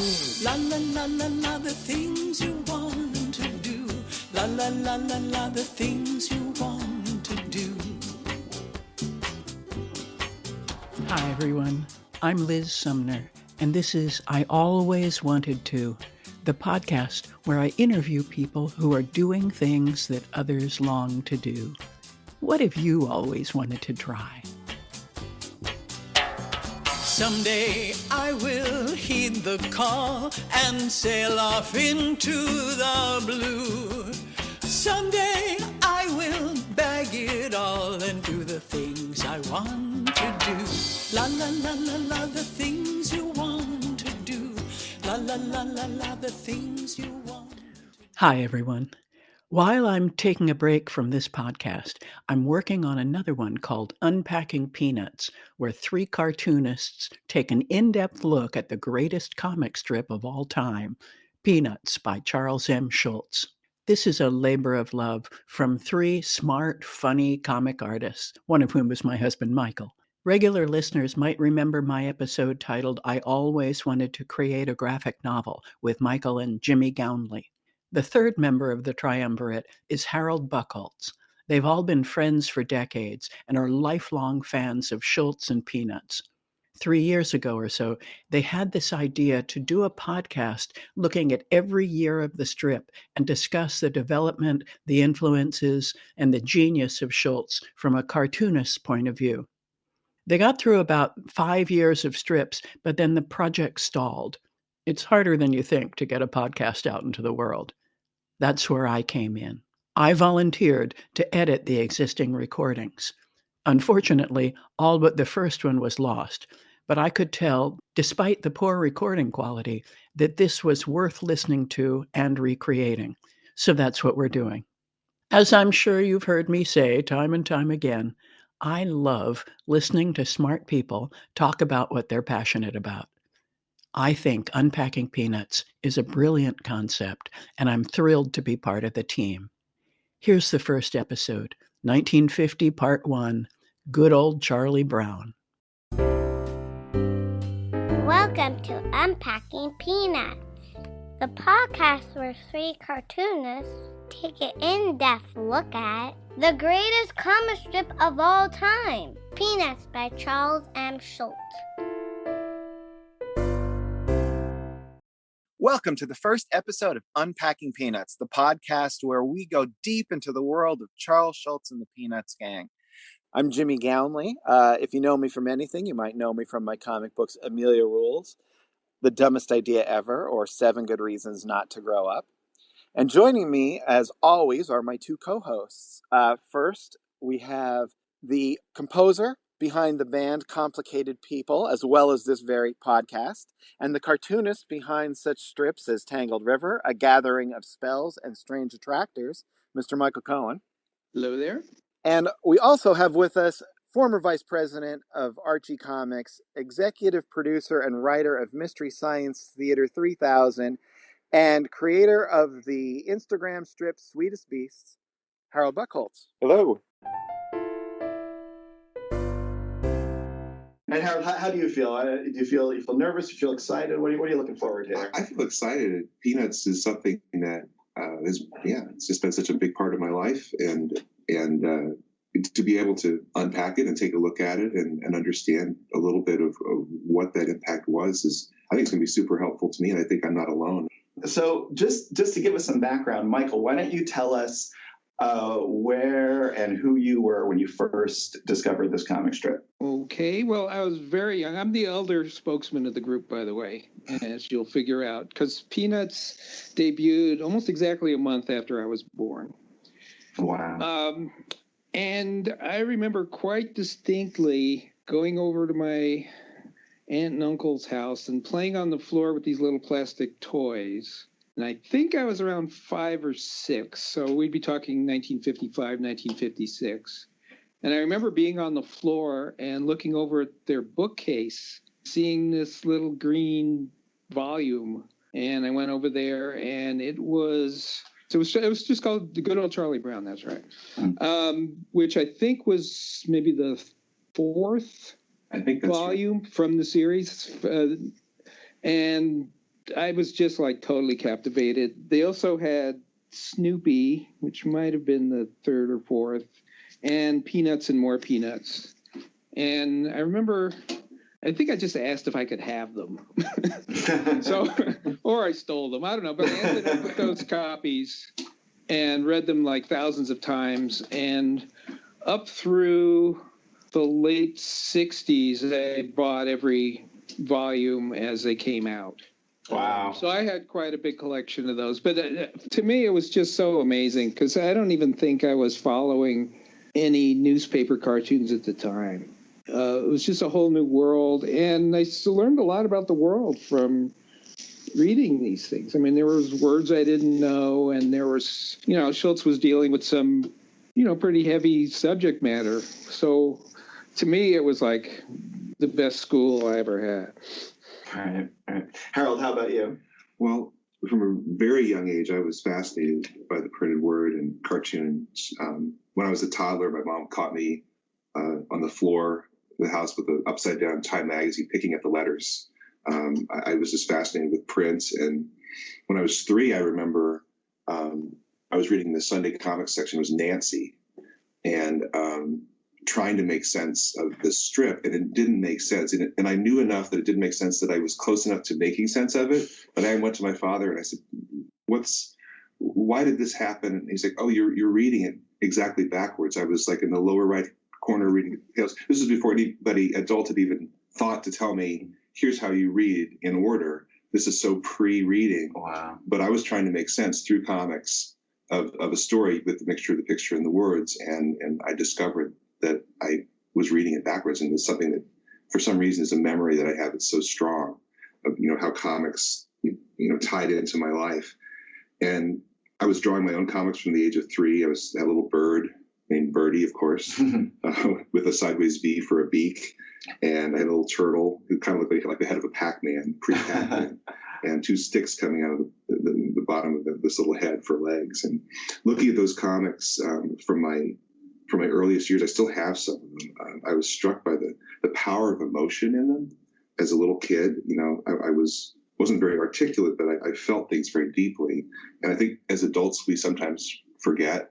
La la la la la, the things you want to do. La la la la la, the things you want to do. Hi everyone, I'm Liz Sumner, and this is I Always Wanted To, the podcast where I interview people who are doing things that others long to do. What have you always wanted to try? Someday I will heed the call and sail off into the blue. Someday I will bag it all and do the things I want to do. La la la la la, the things you want to do. La la la la la, the things you want to do. Hi everyone. While I'm taking a break from this podcast, I'm working on another one called Unpacking Peanuts, where three cartoonists take an in-depth look at the greatest comic strip of all time, Peanuts by Charles M. Schulz. This is a labor of love from three smart, funny comic artists, one of whom was my husband, Michael. Regular listeners might remember my episode titled I Always Wanted to Create a Graphic Novel with Michael and Jimmy Gownley. The third member of the triumvirate is Harold Buchholz. They've all been friends for decades and are lifelong fans of Schulz and Peanuts. 3 years ago or so, they had this idea to do a podcast looking at every year of the strip and discuss the development, the influences, and the genius of Schulz from a cartoonist's point of view. They got through about 5 years of strips, but then the project stalled. It's harder than you think to get a podcast out into the world. That's where I came in. I volunteered to edit the existing recordings. Unfortunately, all but the first one was lost, but I could tell, despite the poor recording quality, that this was worth listening to and recreating. So that's what we're doing. As I'm sure you've heard me say time and time again, I love listening to smart people talk about what they're passionate about. I think Unpacking Peanuts is a brilliant concept, and I'm thrilled to be part of the team. Here's the first episode, 1950, Part 1, Good Old Charlie Brown. Welcome to Unpacking Peanuts, the podcast where three cartoonists take an in-depth look at the greatest comic strip of all time, Peanuts by Charles M. Schulz. Welcome to the first episode of Unpacking Peanuts, the podcast where we go deep into the world of Charles Schulz and the Peanuts gang. I'm Jimmy Gownley. If you know me from anything, you might know me from my comic books Amelia Rules, The Dumbest Idea Ever, or 7 Good Reasons Not to Grow Up. And joining me, as always, are my two co-hosts. First, we have the composer behind the band Complicated People, as well as this very podcast, and the cartoonist behind such strips as Tangled River, A Gathering of Spells, and Strange Attractors, Mr. Michael Cohen. Hello there. And we also have with us former vice president of Archie Comics, executive producer and writer of Mystery Science Theater 3000, and creator of the Instagram strip Sweetest Beasts, Harold Buchholz. Hello. And Harold, how do you feel? Do you feel nervous? Do you feel excited? What are you looking forward to? I feel excited. Peanuts is something that it's just been such a big part of my life, and to be able to unpack it and take a look at it and understand a little bit of what that impact was I think it's going to be super helpful to me, and I think I'm not alone. So just to give us some background, Michael, why don't you tell us where and who you were when you first discovered this comic strip? Okay, well, I was very young. I'm the elder spokesman of the group, by the way, as you'll figure out, because Peanuts debuted almost exactly a month after I was born. Wow. And I remember quite distinctly going over to my aunt and uncle's house and playing on the floor with these little plastic toys. And I think I was around 5 or 6, so we'd be talking 1955, 1956. And I remember being on the floor and looking over at their bookcase, seeing this little green volume. And I went over there, and it was just called The Good Old Charlie Brown, that's right. Which I think was maybe the 4th I think that's volume from the series. And I was just like totally captivated. They also had Snoopy, which might have been the third or fourth, and Peanuts and More Peanuts. And I remember, I think I just asked if I could have them. So, or I stole them. I don't know. But I ended up with those copies and read them like thousands of times. And up through the late 60s, I bought every volume as they came out. Wow. So I had quite a big collection of those. But to me, it was just so amazing because I don't even think I was following any newspaper cartoons at the time. It was just a whole new world. And I still learned a lot about the world from reading these things. I mean, there was words I didn't know. And there was, Schulz was dealing with some, pretty heavy subject matter. So to me, it was like the best school I ever had. All right. Harold, how about you? Well, from a very young age, I was fascinated by the printed word and cartoons. When I was a toddler, my mom caught me on the floor of the house with an upside-down Time magazine, picking at the letters. I was just fascinated with print. And when I was 3, I remember I was reading the Sunday comics section. It was Nancy, and trying to make sense of the strip, and it didn't make sense. And I knew enough that it didn't make sense that I was close enough to making sense of it. But I went to my father and I said, why did this happen? And he's like, oh, you're reading it exactly backwards. I was like in the lower right corner reading. This was before anybody adult had even thought to tell me, here's how you read in order. This is so pre-reading. Wow. But I was trying to make sense through comics of a story with the mixture of the picture and the words. And I discovered that I was reading it backwards, and it's something that, for some reason, is a memory that I have. It's so strong of how comics tied into my life. And I was drawing my own comics from the age of 3. I was that little bird named Birdie, of course, with a sideways V for a beak, and I had a little turtle who kind of looked like the head of a Pac-Man, pre-Pac-Man, and 2 sticks coming out of the bottom of this little head for legs. And looking at those comics from my earliest years, I still have some of them. I was struck by the power of emotion in them as a little kid. I wasn't very articulate, but I felt things very deeply. And I think as adults, we sometimes forget,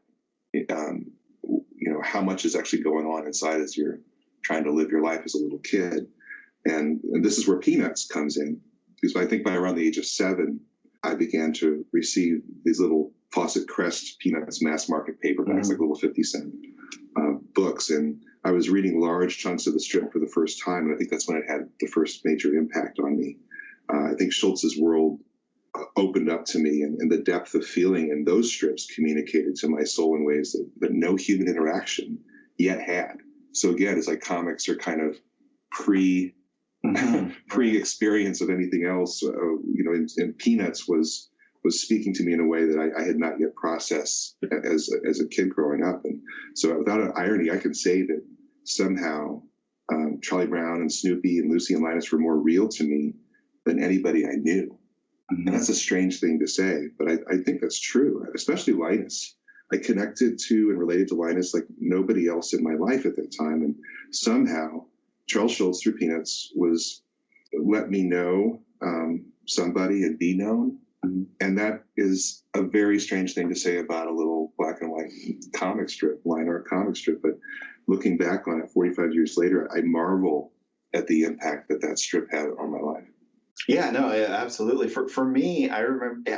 how much is actually going on inside as you're trying to live your life as a little kid. And this is where Peanuts comes in, because I think by around the age of 7, I began to receive these little Fawcett Crest Peanuts mass market paperbacks, like little 50-cent books. And I was reading large chunks of the strip for the first time. And I think that's when it had the first major impact on me. I think Schulz's world opened up to me, and the depth of feeling in those strips communicated to my soul in ways that no human interaction yet had. So again, it's like comics are kind of pre-experience of anything else. And Peanuts was speaking to me in a way that I had not yet processed as a kid growing up. And so without an irony, I can say that somehow Charlie Brown and Snoopy and Lucy and Linus were more real to me than anybody I knew. Mm-hmm. And that's a strange thing to say, but I think that's true, especially Linus. I connected to and related to Linus like nobody else in my life at that time. And somehow Charles Schulz through Peanuts let me know somebody and be known. Mm-hmm. And that is a very strange thing to say about a little black and white comic strip, line art comic strip. But looking back on it 45 years later, I marvel at the impact that strip had on my life. Yeah, no, absolutely. For me, I remember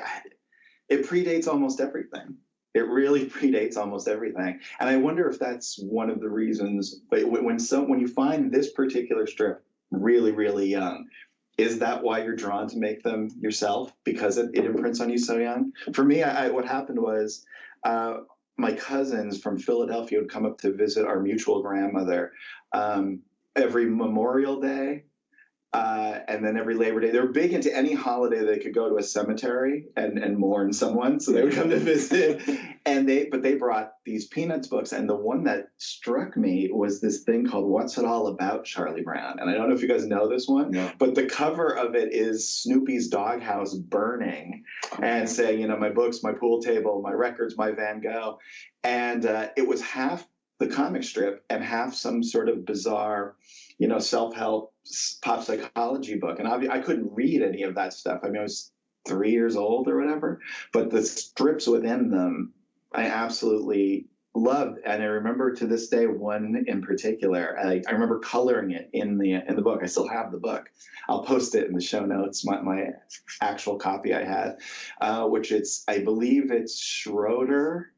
it predates almost everything. It really predates almost everything. And I wonder if that's one of the reasons, but when you find this particular strip really, really young, is that why you're drawn to make them yourself? Because it imprints on you so young? For me, what happened was my cousins from Philadelphia would come up to visit our mutual grandmother every Memorial Day. And then every Labor Day. They were big into any holiday they could go to a cemetery and mourn someone. So they would come to visit. But they brought these Peanuts books. And the one that struck me was this thing called What's It All About, Charlie Brown. And I don't know if you guys know this one, but the cover of it is Snoopy's doghouse burning and saying, my books, my pool table, my records, my Van Gogh. And it was half the comic strip and half some sort of bizarre, self-help pop psychology book. And I couldn't read any of that stuff. I mean, I was 3 years old or whatever, but the strips within them, I absolutely loved. And I remember to this day, one in particular, I remember coloring it in the book. I still have the book. I'll post it in the show notes, my actual copy I had, which I believe it's Schroeder,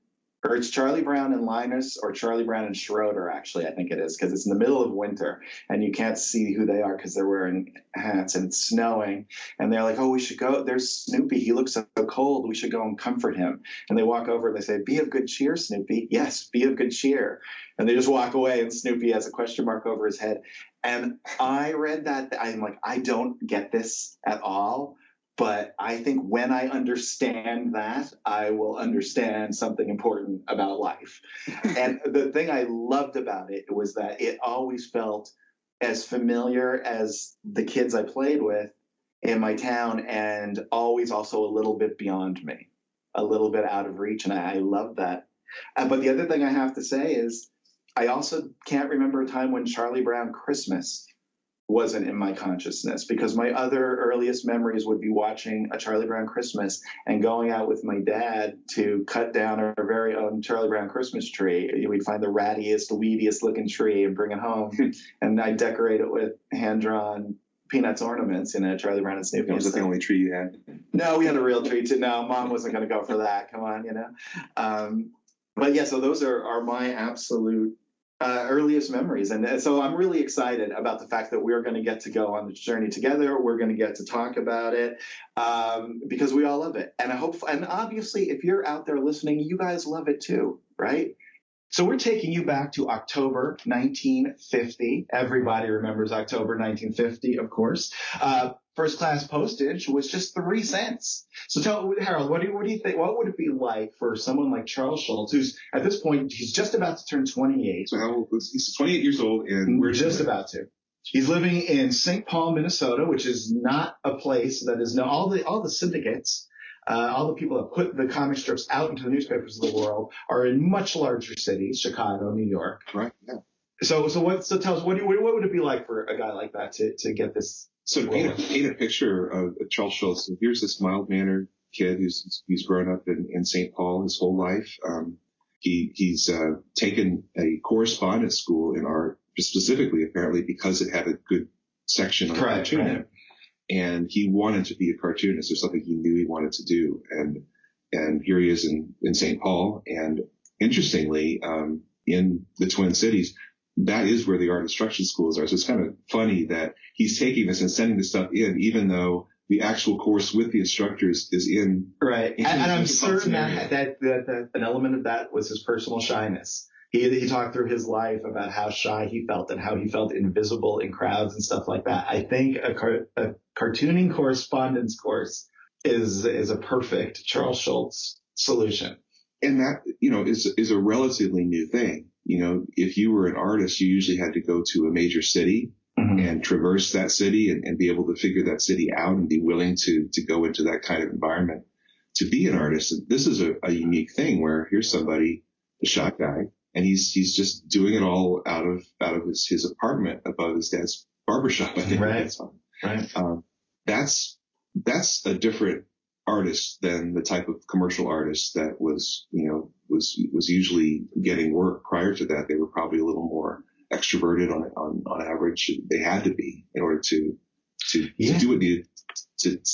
or it's Charlie Brown and Linus, or Charlie Brown and Schroeder, actually, I think it is, because it's in the middle of winter and you can't see who they are because they're wearing hats and it's snowing. And they're like, oh, we should go. There's Snoopy. He looks so cold. We should go and comfort him. And they walk over and they say, be of good cheer, Snoopy. Yes, be of good cheer. And they just walk away and Snoopy has a question mark over his head. And I read that. I'm like, I don't get this at all. But I think when I understand that, I will understand something important about life. And the thing I loved about it was that it always felt as familiar as the kids I played with in my town, and always also a little bit beyond me, a little bit out of reach. And I love that. But the other thing I have to say is I also can't remember a time when Charlie Brown Christmas wasn't in my consciousness, because my other earliest memories would be watching A Charlie Brown Christmas and going out with my dad to cut down our very own Charlie Brown Christmas tree. We'd find the rattiest, weediest looking tree and bring it home, and I'd decorate it with hand-drawn Peanuts ornaments in a Charlie Brown and Snoopy. That was the only tree you had? No, we had a real tree too. No, Mom wasn't going to go for that. Come on, But yeah, so those are my absolute earliest memories. And so I'm really excited about the fact that we're going to get to go on the journey together. We're going to get to talk about it because we all love it. And I hope, and obviously, if you're out there listening, you guys love it too, right? So we're taking you back to October 1950. Everybody remembers October 1950, of course. First class postage was just 3 cents. So tell Harold, what do you think? What would it be like for someone like Charles Schulz, who's at this point, he's just about to turn 28. So how old was he? He's 28 years old, and we're just about to. He's living in St. Paul, Minnesota, which is not a place that is all the syndicates. All the people that put the comic strips out into the newspapers of the world are in much larger cities, Chicago, New York. Right. Yeah. So tell us, what would it be like for a guy like that to get this? So paint a picture of Charles Schulz. So here's this mild-mannered kid who's grown up in St. Paul his whole life. He's taken a correspondence school in art, specifically apparently because it had a good section on cartooning. Right. And he wanted to be a cartoonist. There's something he knew he wanted to do. And here he is in St. Paul. And interestingly, in the Twin Cities, that is where the art instruction schools are. So it's kind of funny that he's taking this and sending this stuff in, even though the actual course with the instructors is in. Right. And I'm certain that an element of that was his personal shyness. He talked through his life about how shy he felt and how he felt invisible in crowds and stuff like that. I think a cartooning correspondence course is a perfect Charles Schulz solution. And that, is a relatively new thing. If you were an artist, you usually had to go to a major city and traverse that city and be able to figure that city out and be willing to go into that kind of environment to be an artist. And this is a unique thing where here's somebody, a shy guy, and he's just doing it all out of his apartment above his dad's barbershop. I think that's fine. Right. That's a different artist than the type of commercial artist that was usually getting work prior to that. They were probably a little more extroverted on average. They had to be in order to do what needed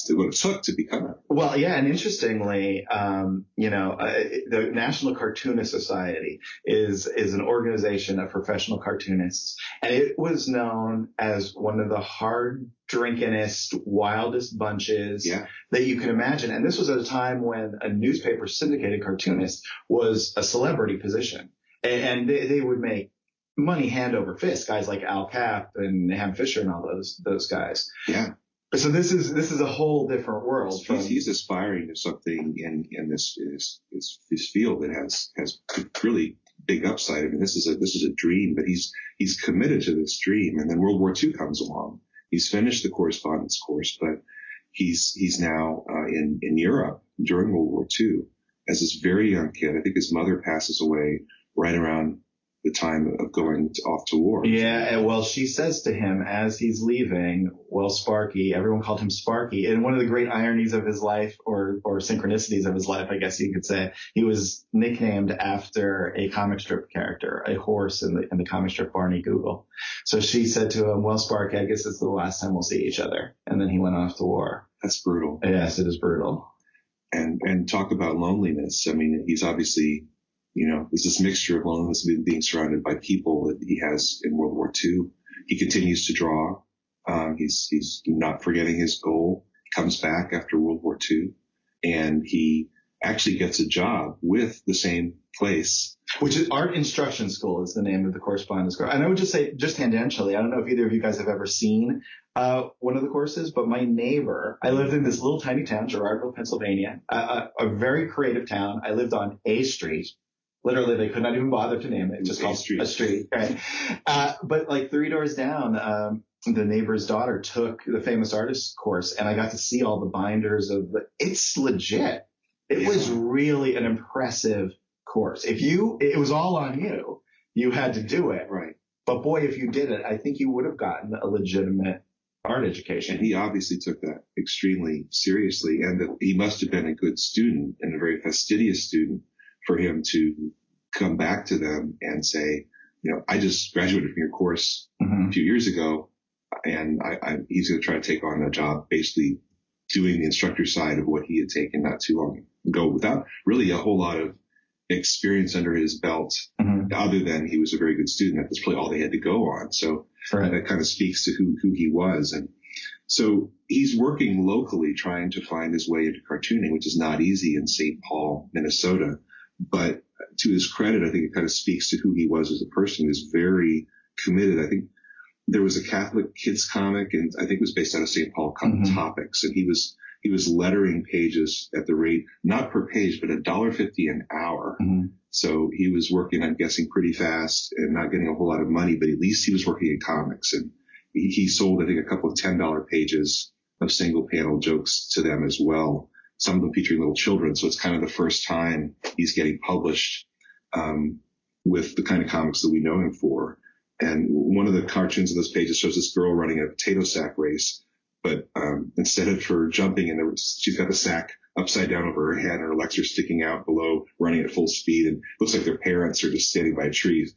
what it took to become it. Well, yeah, and interestingly, the National Cartoonist Society is an organization of professional cartoonists, and it was known as one of the hard-drinkingest, wildest bunches that you can imagine. And this was at a time when a newspaper syndicated cartoonist was a celebrity position, and they would make money hand over fist. Guys like Al Cap and Ham Fisher and all those guys. Yeah. So this is a whole different world. He's aspiring to something in this field that has really big upside. I mean, this is a dream, but he's committed to this dream. And then World War II comes along. He's finished the correspondence course, but he's now in Europe during World War II as this very young kid. I think his mother passes away right around the time of going off to war. Yeah, and well, she says to him as he's leaving, well, Sparky, everyone called him Sparky. And one of the great ironies of his life, or synchronicities of his life, I guess you could say, he was nicknamed after a comic strip character, a horse in the comic strip Barney Google. So she said to him, well, Sparky, I guess it's the last time we'll see each other. And then he went off to war. That's brutal. Yes, it is brutal. And talk about loneliness. I mean, he's obviously, there's this mixture of loneliness and being surrounded by people that he has in World War II. He continues to draw. He's not forgetting his goal. He comes back after World War II, and he actually gets a job with the same place. Which is Art Instruction School is the name of the correspondence course. And I would just say, just tangentially, I don't know if either of you guys have ever seen one of the courses, but my neighbor, I lived in this little tiny town, Girardville, Pennsylvania, a very creative town. I lived on a street. Literally, they could not even bother to name it. Just called a street. Right? But like 3 doors down, the neighbor's daughter took the famous artist course, and I got to see all the binders it's legit. It was really an impressive course. It was all on you. You had to do it. Right. But boy, if you did it, I think you would have gotten a legitimate art education. And he obviously took that extremely seriously, and that he must have been a good student and a very fastidious student for him to come back to them and say, I just graduated from your course a few years ago, and he's going to try to take on a job basically doing the instructor side of what he had taken not too long ago without really a whole lot of experience under his belt, other than he was a very good student. That's probably all they had to go on. So that kind of speaks to who he was. And so he's working locally, trying to find his way into cartooning, which is not easy in St. Paul, Minnesota. But to his credit, I think it kind of speaks to who he was as a person. He was very committed. I think there was a Catholic kids comic, and I think it was based out of St. Paul, called Topics. And he was lettering pages at the rate, not per page, but $1.50 an hour. So he was working, I'm guessing, pretty fast and not getting a whole lot of money, but at least he was working in comics. And he sold, I think, a couple of $10 pages of single panel jokes to them as well. Some of them featuring little children. So it's kind of the first time he's getting published with the kind of comics that we know him for. And one of the cartoons in those pages shows this girl running a potato sack race. But instead of her jumping in, she's got the sack upside down over her head, and her legs are sticking out below, running at full speed. And it looks like their parents are just standing by a tree.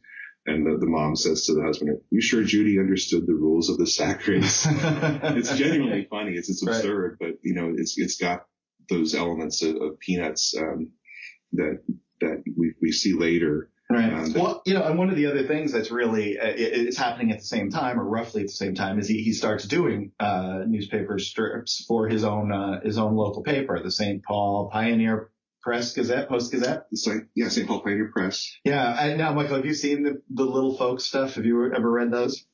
And the mom says to the husband, "You sure Judy understood the rules of the sack race?" It's genuinely funny. It's absurd, but it's got those elements of Peanuts that we see later. Right. And one of the other things that's really it's happening at the same time, or roughly at the same time, is he starts doing newspaper strips for his own local paper, the St. Paul Pioneer Press Gazette, Post Gazette. St. Paul Pioneer Press. Yeah. And now, Michael, have you seen the little folk stuff? Have you ever read those?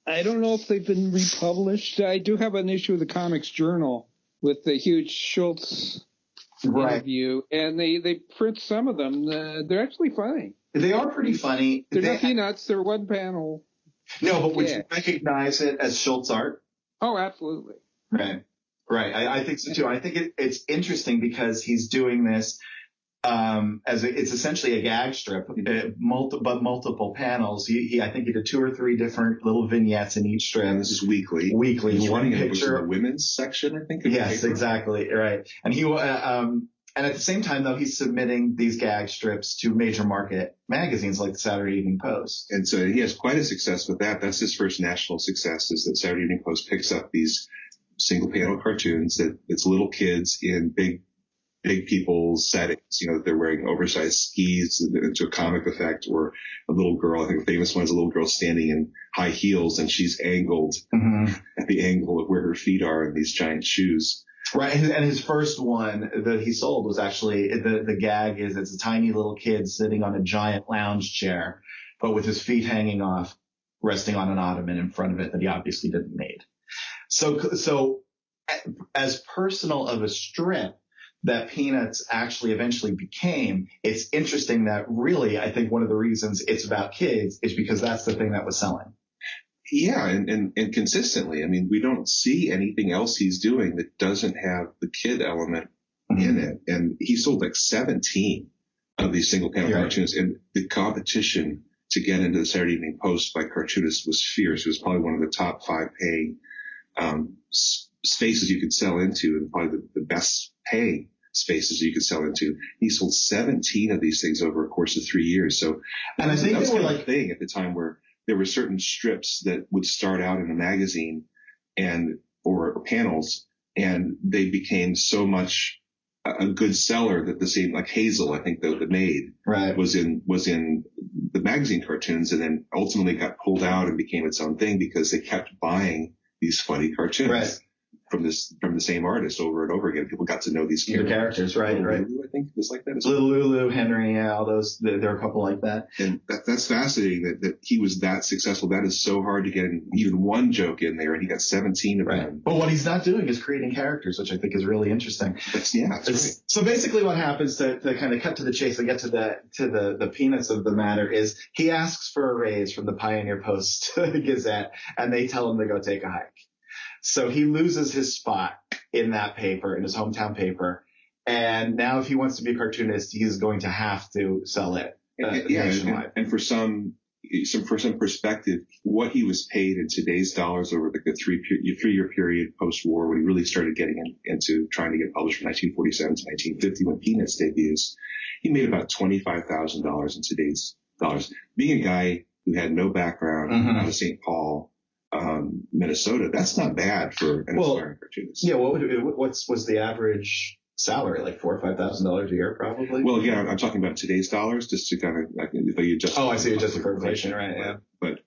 I don't know if they've been republished. I do have an issue of the Comics Journal with the huge Schulz interview, and they print some of them. They're actually funny. They are pretty funny. They're not Peanuts. They're one panel. No, but would you recognize it as Schulz art? Oh, absolutely. Right. I think so too. I think it's interesting because he's doing this it's essentially a gag strip, but multiple panels. I think he did 2 or 3 different little vignettes in each strip. And this is weekly. He's one picture of the women's section, I think. Yes, exactly. Right. And he and at the same time, though, he's submitting these gag strips to major market magazines like the Saturday Evening Post. And so he has quite a success with that. That's his first national success, is that Saturday Evening Post picks up these single panel cartoons that it's little kids in big people's settings, they're wearing oversized skis into a comic effect, or a little girl. I think the famous one is a little girl standing in high heels, and she's angled at the angle of where her feet are in these giant shoes. Right. And his first one that he sold was actually, the gag is it's a tiny little kid sitting on a giant lounge chair, but with his feet hanging off, resting on an ottoman in front of it that he obviously didn't need. So as personal of a strip that Peanuts actually eventually became, it's interesting that really, I think one of the reasons it's about kids is because that's the thing that was selling. Yeah, and consistently. I mean, we don't see anything else he's doing that doesn't have the kid element in it. And he sold like 17 of these single panel cartoons, and the competition to get into the Saturday Evening Post by cartoonists was fierce. It was probably one of the top 5 paying spaces you could sell into, and probably the best paying spaces you could sell into. He sold 17 of these things over a course of 3 years. So, and I think that was kind of a thing at the time where there were certain strips that would start out in a magazine or panels, and they became so much a good seller that the same, like Hazel, I think the maid was in the magazine cartoons, and then ultimately got pulled out and became its own thing because they kept buying these funny cartoons from the same artist over and over again. People got to know these characters. Right. Lulu, I think it was like that. Lulu, Henry, all those. There are a couple like that. And that's fascinating that he was that successful. That is so hard to get even one joke in there, and he got 17 of them. But what he's not doing is creating characters, which I think is really interesting. That's right. So basically what happens to kind of cut to the chase and get to the peanuts of the matter is he asks for a raise from the Pioneer Post Gazette, and they tell him to go take a hike. So he loses his spot in that paper, in his hometown paper. And now if he wants to be a cartoonist, he's going to have to sell it nationwide. And for some perspective, what he was paid in today's dollars over the 3-year period post-war, when he really started getting into trying to get published from 1947 to 1950, when Peanuts debuts, he made about $25,000 in today's dollars. Being a guy who had no background out of St. Paul, Minnesota, that's not bad for an aspiring cartoonist. Yeah, what's the average salary? Like $4,000 or $5,000 a year, probably. Well, again, I'm talking about today's dollars, just to kind of if you adjust. Oh, I see, adjusted for inflation, right? Yeah. But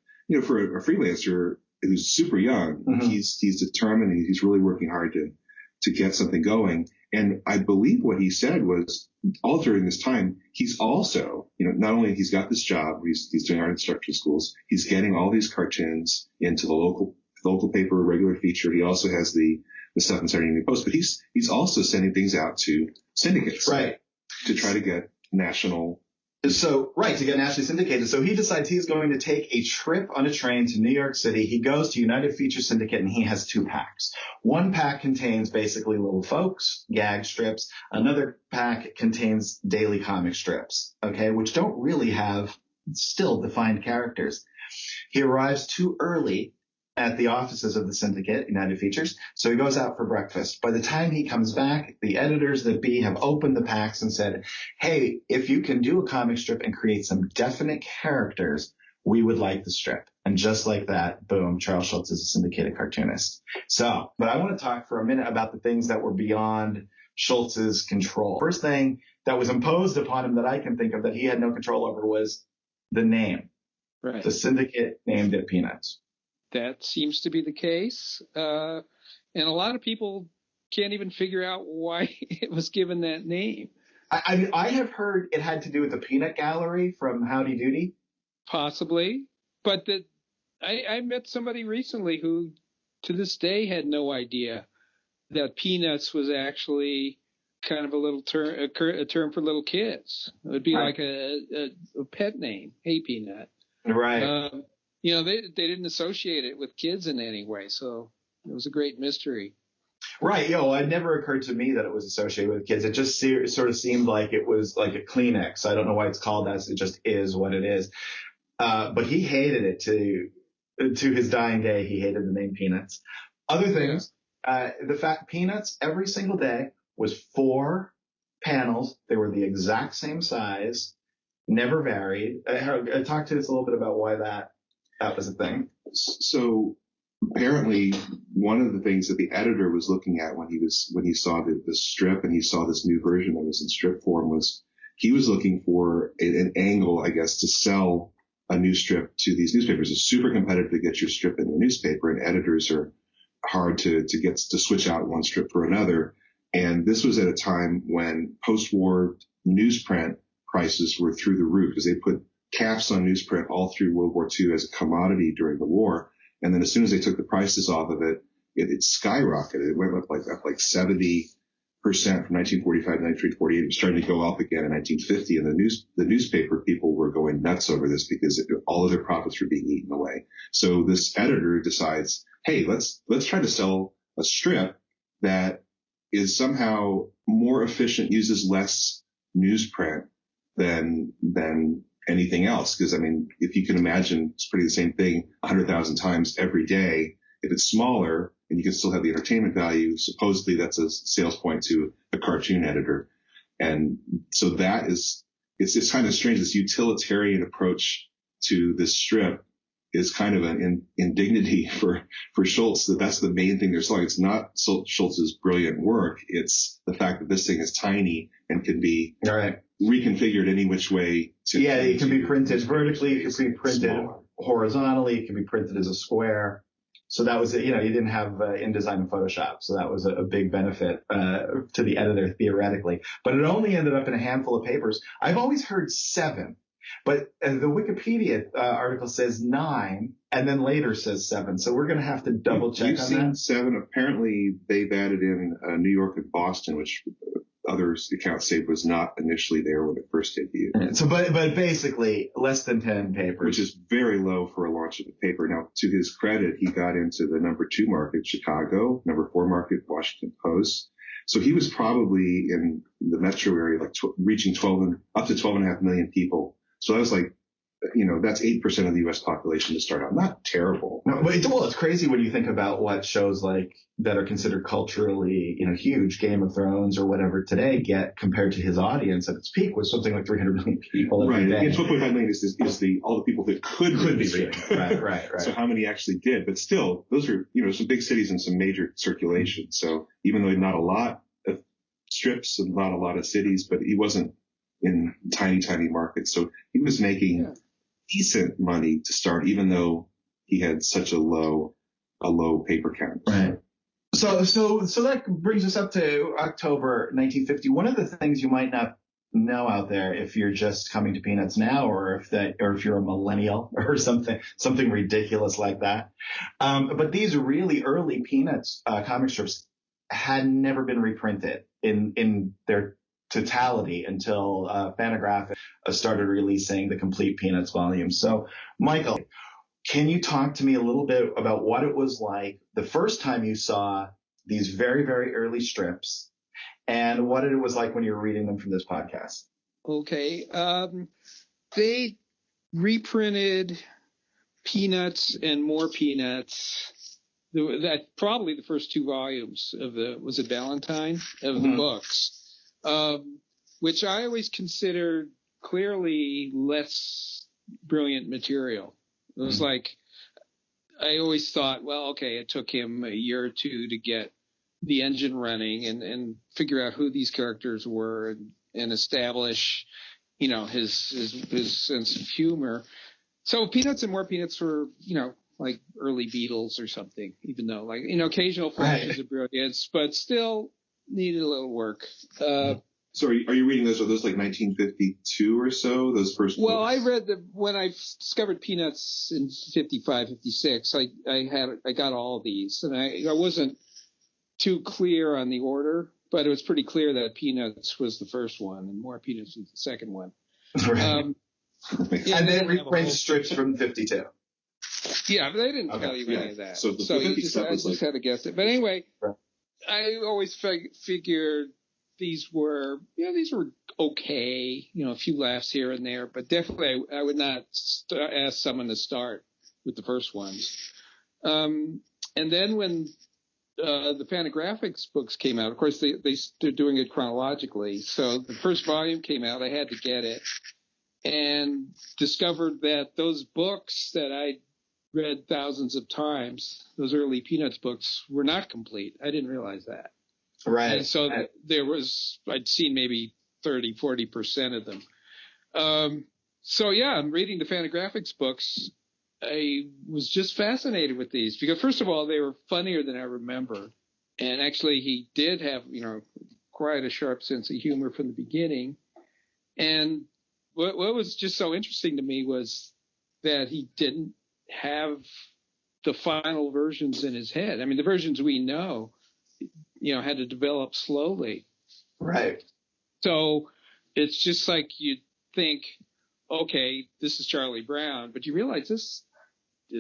for a freelancer who's super young, he's determined, and he's really working hard to get something going. And I believe what he said was, all during this time, he's also, not only he's got this job, he's doing art instruction schools, he's getting all these cartoons into the local paper, regular feature. He also has the stuff in Saturday Evening Post, but he's also sending things out to syndicates, to try to get national. So, to get nationally syndicated. So he decides he's going to take a trip on a train to New York City. He goes to United Feature Syndicate, and he has 2 packs. One pack contains basically little folks, gag strips. Another pack contains daily comic strips, which don't really have still defined characters. He arrives too early at the offices of the syndicate, United Features, so he goes out for breakfast. By the time he comes back, the editors that be have opened the packs and said, hey, if you can do a comic strip and create some definite characters, we would like the strip. And just like that, boom, Charles Schulz is a syndicated cartoonist. So, but I want to talk for a minute about the things that were beyond Schulz's control. First thing that was imposed upon him that I can think of that he had no control over was the name. The syndicate named it Peanuts. That seems to be the case. And a lot of people can't even figure out why it was given that name. I have heard it had to do with the peanut gallery from Howdy Doody. Possibly. But I met somebody recently who to this day had no idea that Peanuts was actually kind of a term for little kids. It would be like a pet name. Hey, Peanut. Right. They didn't associate it with kids in any way, so it was a great mystery. Right. It never occurred to me that it was associated with kids. It just sort of seemed like it was like a Kleenex. I don't know why it's called that. It just is what it is. But he hated it to his dying day. He hated the name Peanuts. Other things, the fact Peanuts every single day was 4 panels. They were the exact same size, never varied. Harold, talk to us a little bit about why that was a thing. So apparently one of the things that the editor was looking at when he saw the strip and he saw this new version that was in strip form was he was looking for an angle, I guess, to sell a new strip to these newspapers. It's super competitive to get your strip in a newspaper, and editors are hard to get to switch out one strip for another. And this was at a time when post-war newsprint prices were through the roof because they put caps on newsprint all through World War II as a commodity during the war. And then as soon as they took the prices off of it, it skyrocketed. It went up like 70% from 1945 to 1948. It was starting to go up again in 1950. And the newspaper people were going nuts over this because all of their profits were being eaten away. So this editor decides, hey, let's try to sell a strip that is somehow more efficient, uses less newsprint than anything else. Because, I mean, if you can imagine spreading the same thing 100,000 times every day, if it's smaller and you can still have the entertainment value, supposedly that's a sales point to a cartoon editor. And so that is, it's kind of strange. This utilitarian approach to this strip is kind of an indignity for Schulz, that's the main thing they're selling. It's not Schulz's brilliant work. It's the fact that this thing is tiny and can be reconfigured any which way. It can be printed vertically. It can be printed horizontally. It can be printed as a square. So that was, you didn't have InDesign and Photoshop. So that was a big benefit to the editor theoretically. But it only ended up in a handful of papers. I've always heard 7. But the Wikipedia article says 9, and then later says 7. So we're going to have to double check on that. You've seen 7. Apparently, they've added in New York and Boston, which others accounts say was not initially there when it first debuted. So, but basically less than 10 papers, which is very low for a launch of a paper. Now, to his credit, he got into the number 2 market, Chicago, number 4 market, Washington Post. So he was probably in the metro area, like reaching up to 12.5 million people. So that was like, that's 8% of the U.S. population to start out. Not terrible. No, but it's crazy when you think about what shows like that are considered culturally, huge, Game of Thrones or whatever today get compared to his audience at its peak was something like 300 million people every day. And 12.5 million is all the people that could be reading. Right. So how many actually did? But still, those are, some big cities and some major circulation. So even though not a lot of strips and not a lot of cities, but he wasn't in tiny markets. So he was making decent money to start, even though he had such a low paper count. Right. So that brings us up to October 1950. One of the things you might not know out there, if you're just coming to Peanuts now, or if you're a millennial or something ridiculous like that. But these really early Peanuts comic strips had never been reprinted in their totality until Fantagraphics started releasing the complete Peanuts volume. So, Michael, can you talk to me a little bit about what it was like the first time you saw these very, very early strips, and what it was like when you were reading them from this podcast? Okay. They reprinted Peanuts and More Peanuts. That probably the first 2 volumes of was it Valentine of the books. Which I always considered clearly less brilliant material. It was like, I always thought, well, okay, it took him a year or 2 to get the engine running and figure out who these characters were and establish, his sense of humor. So Peanuts and More Peanuts were, like early Beatles or something, even though occasional flashes of brilliance, but still needed a little work. So are you reading those? Are those like 1952 or so? Those first books? Well, I read when I discovered Peanuts in 55, 56. I got all of these, and I wasn't too clear on the order, but it was pretty clear that Peanuts was the first one, and More Peanuts was the second one. Right. And then reprint strips from 52. Yeah, but they didn't tell you any of that. So I just had to guess it. But anyway, I always figured these were okay, a few laughs here and there, but definitely I would not ask someone to start with the first ones. And then when the Fantagraphics books came out, of course they're doing it chronologically. So the first volume came out, I had to get it, and discovered that those books that I read thousands of times, those early Peanuts books, were not complete. I didn't realize that. Right. And so I'd seen maybe 30, 40% of them. I'm reading the Fantagraphics books. I was just fascinated with these because, first of all, they were funnier than I remember. And actually, he did have, quite a sharp sense of humor from the beginning. And what was just so interesting to me was that he didn't have the final versions in his head. I mean, the versions we know, had to develop slowly. Right. So it's just like you think, okay, this is Charlie Brown, but you realize is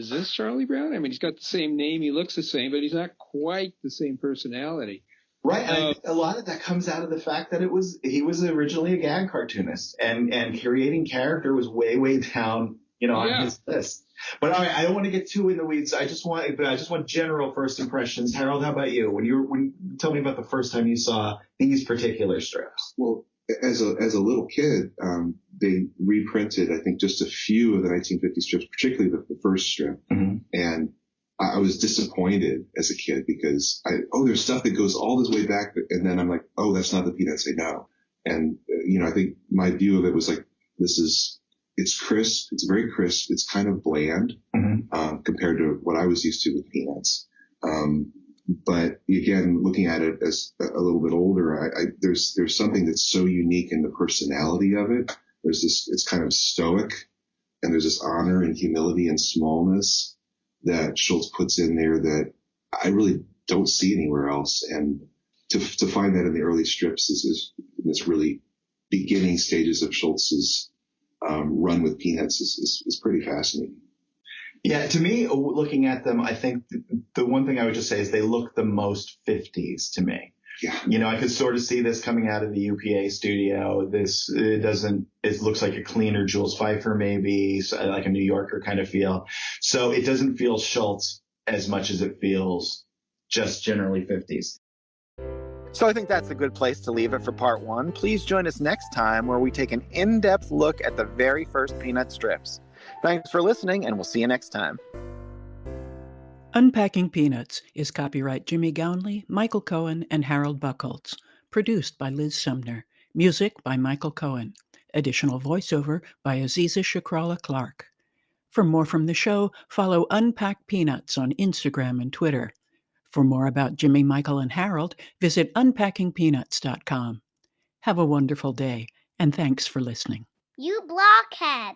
this Charlie Brown? I mean, he's got the same name, he looks the same, but he's not quite the same personality. Right. And a lot of that comes out of the fact that he was originally a gag cartoonist, and creating character was way down, on his list. But all right, I don't want to get too in the weeds. I just want general first impressions. Harold, how about you? Tell me about the first time you saw these particular strips. Well, as a little kid, they reprinted, I think, just a few of the 1950 strips, particularly the first strip. Mm-hmm. And I was disappointed as a kid because there's stuff that goes all this way back. And then I'm like, oh, that's not the Peanuts I know. And, I think my view of it was like, it's crisp. It's very crisp. It's kind of bland, compared to what I was used to with Peanuts. But again, looking at it as a little bit older, there's something that's so unique in the personality of it. It's kind of stoic, and there's this honor and humility and smallness that Schulz puts in there that I really don't see anywhere else. And to find that in the early strips is in this really beginning stages of Schulz's run with Peanuts is pretty fascinating. Yeah, to me, looking at them, I think the one thing I would just say is they look the most 50s to me. Yeah. I could sort of see this coming out of the UPA studio. It looks like a cleaner Jules Feiffer, maybe, like a New Yorker kind of feel. So it doesn't feel Schulz as much as it feels just generally 50s. So I think that's a good place to leave it for part 1. Please join us next time where we take an in-depth look at the very first Peanut strips. Thanks for listening, and we'll see you next time. Unpacking Peanuts is copyright Jimmy Gownley, Michael Cohen, and Harold Buchholz. Produced by Liz Sumner. Music by Michael Cohen. Additional voiceover by Aziza Shakrala Clark. For more from the show, follow Unpack Peanuts on Instagram and Twitter. For more about Jimmy, Michael, and Harold, visit unpackingpeanuts.com. Have a wonderful day, and thanks for listening. You blockhead!